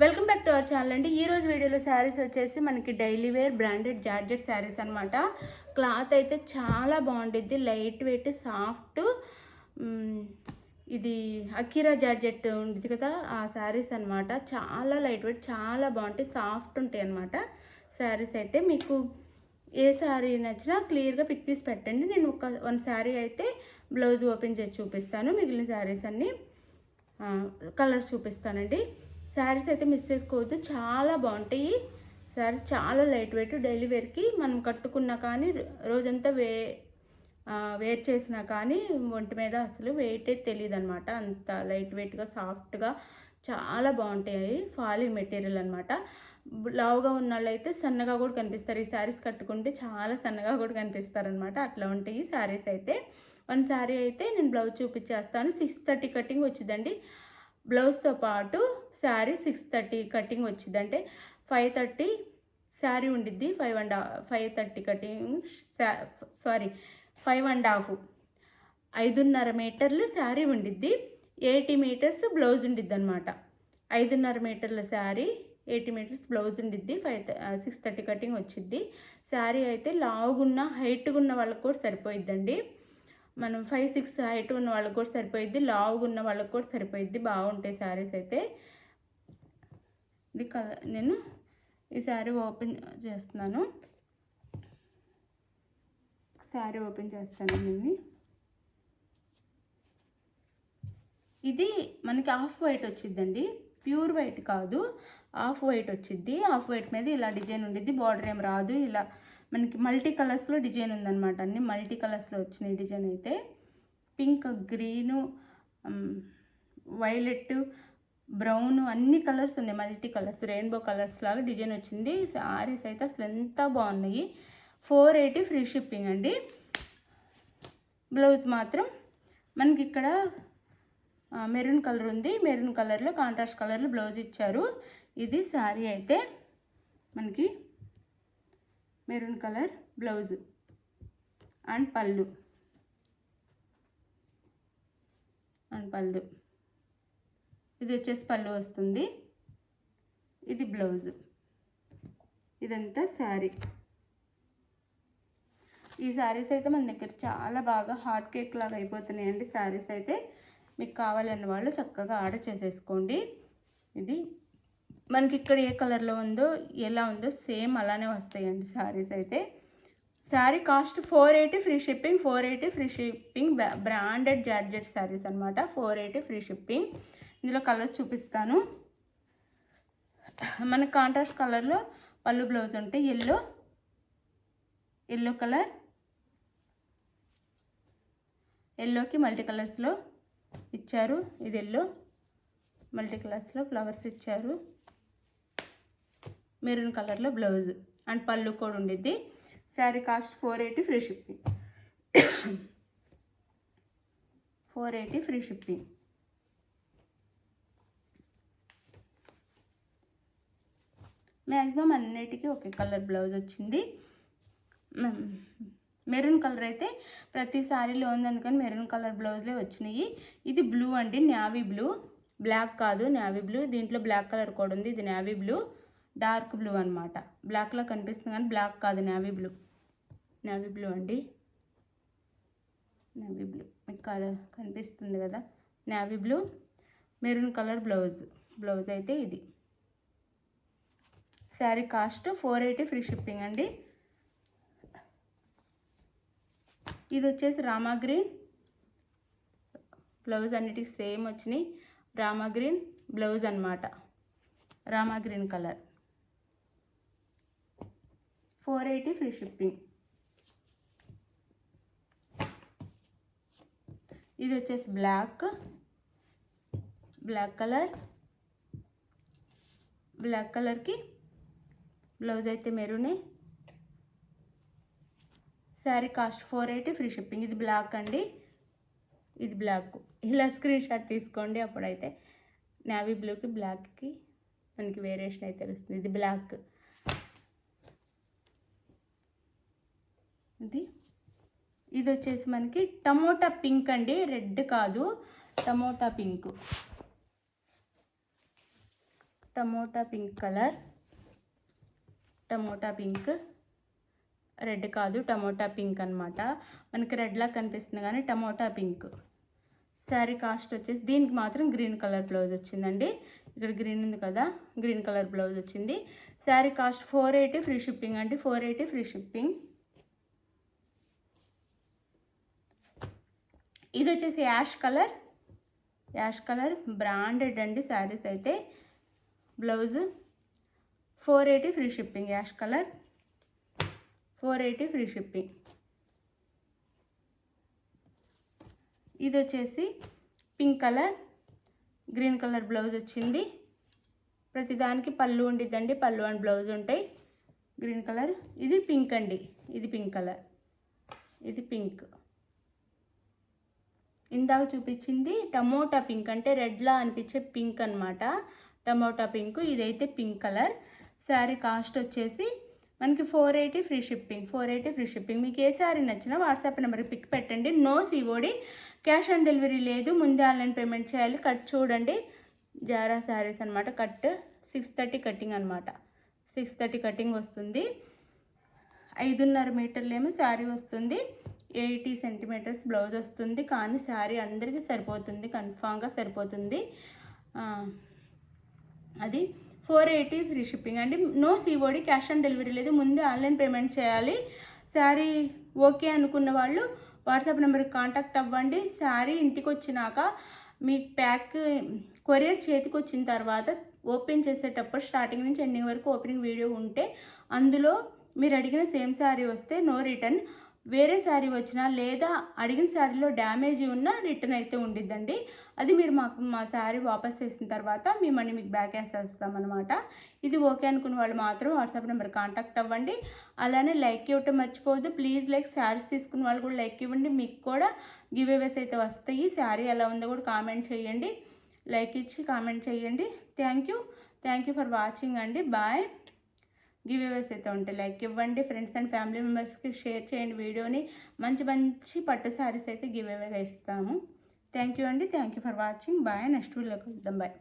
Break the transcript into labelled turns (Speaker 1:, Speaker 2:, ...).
Speaker 1: Welcome back to our channel అండి. ఈరోజు వీడియోలో శారీస్ వచ్చేసి మనకి daily wear branded georgette saris అనమాట. క్లాత్ అయితే చాలా బాగుంటుంది, లైట్ వెయిట్, సాఫ్ట్. ఇది అకీరా జార్జెట్ ఉంటుంది కదా, ఆ శారీస్ అనమాట. చాలా లైట్ వెయిట్, చాలా బాగుంటాయి, సాఫ్ట్ ఉంటాయి అనమాట శారీస్. అయితే మీకు ఏ శారీ నచ్చినా క్లియర్గా పిక్ తీసి పెట్టండి. నేను వన్ శారీ అయితే బ్లౌజ్ ఓపెన్ చేసి చూపిస్తాను, మిగిలిన శారీస్ అన్నీ కలర్స్ చూపిస్తానండి. శారీస్ అయితే మిస్ చేసుకోవద్దు, చాలా బాగుంటాయి శారీస్. చాలా లైట్ వెయిట్, డైలీ వేర్కి మనం కట్టుకున్నా కానీ రోజంతా వేర్ చేసినా కానీ ఒంటి మీద అసలు వెయిటే తెలియదు అనమాట. అంత లైట్ వెయిట్గా, సాఫ్ట్గా చాలా బాగుంటాయి. ఫాలింగ్ మెటీరియల్ అనమాట. లావుగా ఉన్న వాళ్ళు అయితే సన్నగా కూడా కనిపిస్తారు. ఈ శారీస్ కట్టుకుంటే చాలా సన్నగా కూడా కనిపిస్తారు అనమాట. అట్లా ఉంటాయి శారీస్ అయితే. వన్ శారీ అయితే నేను బ్లౌజ్ చూపించేస్తాను. 630 కటింగ్ వచ్చిందండి. బ్లౌజ్తో పాటు శారీ 630 కటింగ్ వచ్చింది. అంటే 530 శారీ ఉండిద్ది, 530 కటింగ్, 5.5 5.5 మీటర్లు శారీ ఉండిద్ది, 80 మీటర్స్ బ్లౌజ్ ఉండిద్ది అనమాట. 5.5 మీటర్ల శారీ, 80 మీటర్స్ బ్లౌజ్ ఉండిద్ది. 630 కటింగ్ వచ్చిద్ది. శారీ అయితే లావుగున్న, హైట్గా ఉన్న వాళ్ళకి కూడా సరిపోయిద్దండి. మనం 5'6" హైట్ ఉన్న వాళ్ళకి కూడా సరిపోయిద్ది, లావుగా ఉన్న వాళ్ళకి కూడా సరిపోయిద్ది. బాగుంటాయి శారీస్ అయితే. ఇది నేను ఈ శారీ ఓపెన్ చేస్తున్నాను. శారీ ఓపెన్ చేస్తాను దీన్ని. ఇది మనకి ఆఫ్ వైట్ వచ్చిద్దండి, ప్యూర్ వైట్ కాదు, ఆఫ్ వైట్ వచ్చిద్ది. ఆఫ్ వైట్ మీద ఇలా డిజైన్ ఉండిద్ది, బార్డర్ ఏం రాదు. ఇలా మనకి మల్టీ కలర్స్లో డిజైన్ ఉందన్నమాట. అన్ని మల్టీ కలర్స్లో వచ్చినాయి డిజైన్ అయితే. పింక్, గ్రీను, వైలెట్, బ్రౌన్, అన్ని కలర్స్ ఉన్నాయి, మల్టీ కలర్స్, రెయిన్బో కలర్స్ లాగా డిజైన్ వచ్చింది. శారీస్ అయితే అసలు ఎంత బాగున్నాయి. 480 ఫ్రీ షిప్పింగ్ అండి. బ్లౌజ్ మాత్రం మనకి ఇక్కడ మెరూన్ కలర్ ఉంది, మెరూన్ కలర్లో కాంట్రాస్ట్ కలర్లో బ్లౌజ్ ఇచ్చారు. ఇది శారీ అయితే మనకి మెరూన్ కలర్ బ్లౌజ్ అండ్ పళ్ళు ఇది వచ్చేసి పళ్ళు వస్తుంది. ఇది బ్లౌజ్, ఇదంతా శారీ. ఈ శారీస్ అయితే మన దగ్గర చాలా బాగా హాట్ కేక్ లాగా అయిపోతున్నాయండి శారీస్ అయితే. మీకు కావాలన్న వాళ్ళు చక్కగా ఆర్డర్ చేసేసుకోండి. ఇది మనకి ఇక్కడ ఏ కలర్లో ఉందో, ఎలా ఉందో సేమ్ అలానే వస్తాయండి శారీస్ అయితే. Sari cost 480 free shipping. 480 free shipping, branded georgette saris అనమాట. 480 ఫ్రీ షిప్పింగ్. ఇందులో కలర్ చూపిస్తాను. మన కాంట్రాస్ట్ కలర్లో పళ్ళు బ్లౌజ్ ఉంటే ఎల్లో కలర్, ఎల్లోకి మల్టీ కలర్స్లో ఇచ్చారు. ఇది ఎల్లో, మల్టీ కలర్స్లో ఫ్లవర్స్ ఇచ్చారు. మెరూన్ కలర్లో బ్లౌజ్ అండ్ పళ్ళు కూడా ఉండిద్ది. Sari cost 480 free shipping. 480 free shipping. Maximum అన్నిటికీ ఒకే కలర్ బ్లౌజ్ వచ్చింది. మెరూన్ కలర్ అయితే ప్రతి శారీలో ఉంది, అందుకని మెరూన్ కలర్ బ్లౌజ్లే వచ్చినాయి. ఇది బ్లూ అండి, నేవీ బ్లూ, బ్లాక్ కాదు, నేవీ బ్లూ. దీంట్లో బ్లాక్ కలర్ కూడా ఉంది. ఇది నేవీ బ్లూ, డార్క్ బ్లూ అనమాట. బ్లాక్లో కనిపిస్తుంది కానీ బ్లాక్ కాదు, నేవీ బ్లూ అండి. నేవీ బ్లూ మీకు కలర్ కనిపిస్తుంది కదా, navy blue, maroon colour blouse అయితే ఇది. శారీ కాస్ట్ 480 ఫ్రీ షిప్పింగ్ అండి. ఇది వచ్చేసి రామా గ్రీన్ బ్లౌజ్, అన్నిటికి సేమ్ వచ్చినాయి. రామా గ్రీన్ బ్లౌజ్ అనమాట, Rama green colour. 480 free shipping. ఇది వచ్చేసి బ్లాక్ కలర్కి బ్లౌజ్ అయితే మెరూనే. Sari cost 480 free shipping. ఇది బ్లాక్ అండి, ఇది బ్లాక్. ఇలా స్క్రీన్ షాట్ తీసుకోండి, అప్పుడైతే నేవీ బ్లూకి బ్లాక్కి మనకి వేరియేషన్ అయితే తెలుస్తుంది. ఇది బ్లాక్. ఇది వచ్చేసి మనకి టమోటా పింక్ అండి, రెడ్ కాదు, tomato pink. Tomato pink colour, tomato pink, red కాదు టమోటా పింక్ అనమాట. మనకి రెడ్లా కనిపిస్తుంది కానీ టమోటా పింక్. శారీ కాస్ట్ వచ్చేసి దీనికి మాత్రం గ్రీన్ కలర్ బ్లౌజ్ వచ్చిందండి. ఇక్కడ గ్రీన్ ఉంది కదా, గ్రీన్ కలర్ బ్లౌజ్ వచ్చింది. శారీ కాస్ట్ 480 ఫ్రీ షిప్పింగ్ అండి, 480 ఫ్రీ షిప్పింగ్. ఇది వచ్చేసి యాష్ కలర్ బ్రాండెడ్ అండి శారీస్ అయితే. Blouse 480 free shipping, ash colour 480 free shipping. ఇది వచ్చేసి pink colour, green colour blouse వచ్చింది. ప్రతిదానికి పళ్ళు ఉండిద్దండి, పళ్ళు అండ్ బ్లౌజ్ ఉంటాయి. Green colour. ఇది పింక్ అండి, ఇది పింక్ కలర్, ఇది పింక్. ఇందాక చూపించింది టమోటా పింక్, అంటే రెడ్లా అనిపించే పింక్ అనమాట, టమోటా పింక్. ఇదైతే పింక్ కలర్. శారీ కాస్ట్ వచ్చేసి మనకి 480 ఫ్రీ షిప్పింగ్, 480 ఫ్రీ షిప్పింగ్. మీకు ఏ శారీ నచ్చినా వాట్సాప్ నెంబర్కి పిక్ పెట్టండి. No COD, cash on delivery లేదు, ముందే ఆన్లైన్ పేమెంట్ చేయాలి. కట్ చూడండి, జారా శారీస్ అనమాట. కట్ 630 కటింగ్ అనమాట, 630 కటింగ్ వస్తుంది. 5.5 మీటర్లేమో శారీ వస్తుంది, 80 సెంటీమీటర్స్ బ్లౌజ్ వస్తుంది. కానీ శారీ అందరికీ సరిపోతుంది, కన్ఫామ్గా సరిపోతుంది. అది 480 ఫ్రీ షిప్పింగ్ అండి. No COD, cash on delivery లేదు, ముందే ఆన్లైన్ పేమెంట్ చేయాలి. శారీ ఓకే అనుకున్న వాళ్ళు వాట్సాప్ నెంబర్కి కాంటాక్ట్ అవ్వండి. శారీ ఇంటికి వచ్చినాక మీ కొరియర్ చేతికి వచ్చిన తర్వాత ఓపెన్ చేసేటప్పుడు స్టార్టింగ్ నుంచి ఎండింగ్ వరకు ఓపెనింగ్ వీడియో ఉంటే అందులో మీరు అడిగిన సేమ్ శారీ వస్తే నో రిటర్న్. వేరే శారీ వచ్చినా లేదా అడిగిన శారీలో డ్యామేజ్ ఉన్నా రిటర్న్ అయితే ఉండిద్దండి. అది మీరు మా శారీ వాపస్ చేసిన తర్వాత మీ మనీ మీకు బ్యాక్ వేసేస్తామన్నమాట. ఇది ఓకే అనుకున్న వాళ్ళు మాత్రం వాట్సాప్ నెంబర్ కాంటాక్ట్ అవ్వండి. అలానే లైక్ ఇవ్వటం మర్చిపోవద్దు. Please like. శారీస్ తీసుకున్న వాళ్ళు కూడా లైక్ ఇవ్వండి, మీకు కూడా గివ్ అవేస్ అయితే వస్తాయి. శారీ ఎలా ఉందో కూడా కామెంట్ చేయండి, లైక్ ఇచ్చి కామెంట్ చేయండి. థ్యాంక్ యూ ఫర్ వాచింగ్ అండి. బాయ్. గివ్ అవేస్ అయితే ఉంటాయి, లైక్ ఇవ్వండి. ఫ్రెండ్స్ అండ్ ఫ్యామిలీ మెంబర్స్కి షేర్ చేయండి వీడియోని. మంచి పట్టు శారీస్ అయితే గివ్ అవేగా ఇస్తాము. థ్యాంక్ యూ అండి. Thank you for watching. Bye. Next వీడియోకి వద్దాం. బాయ్.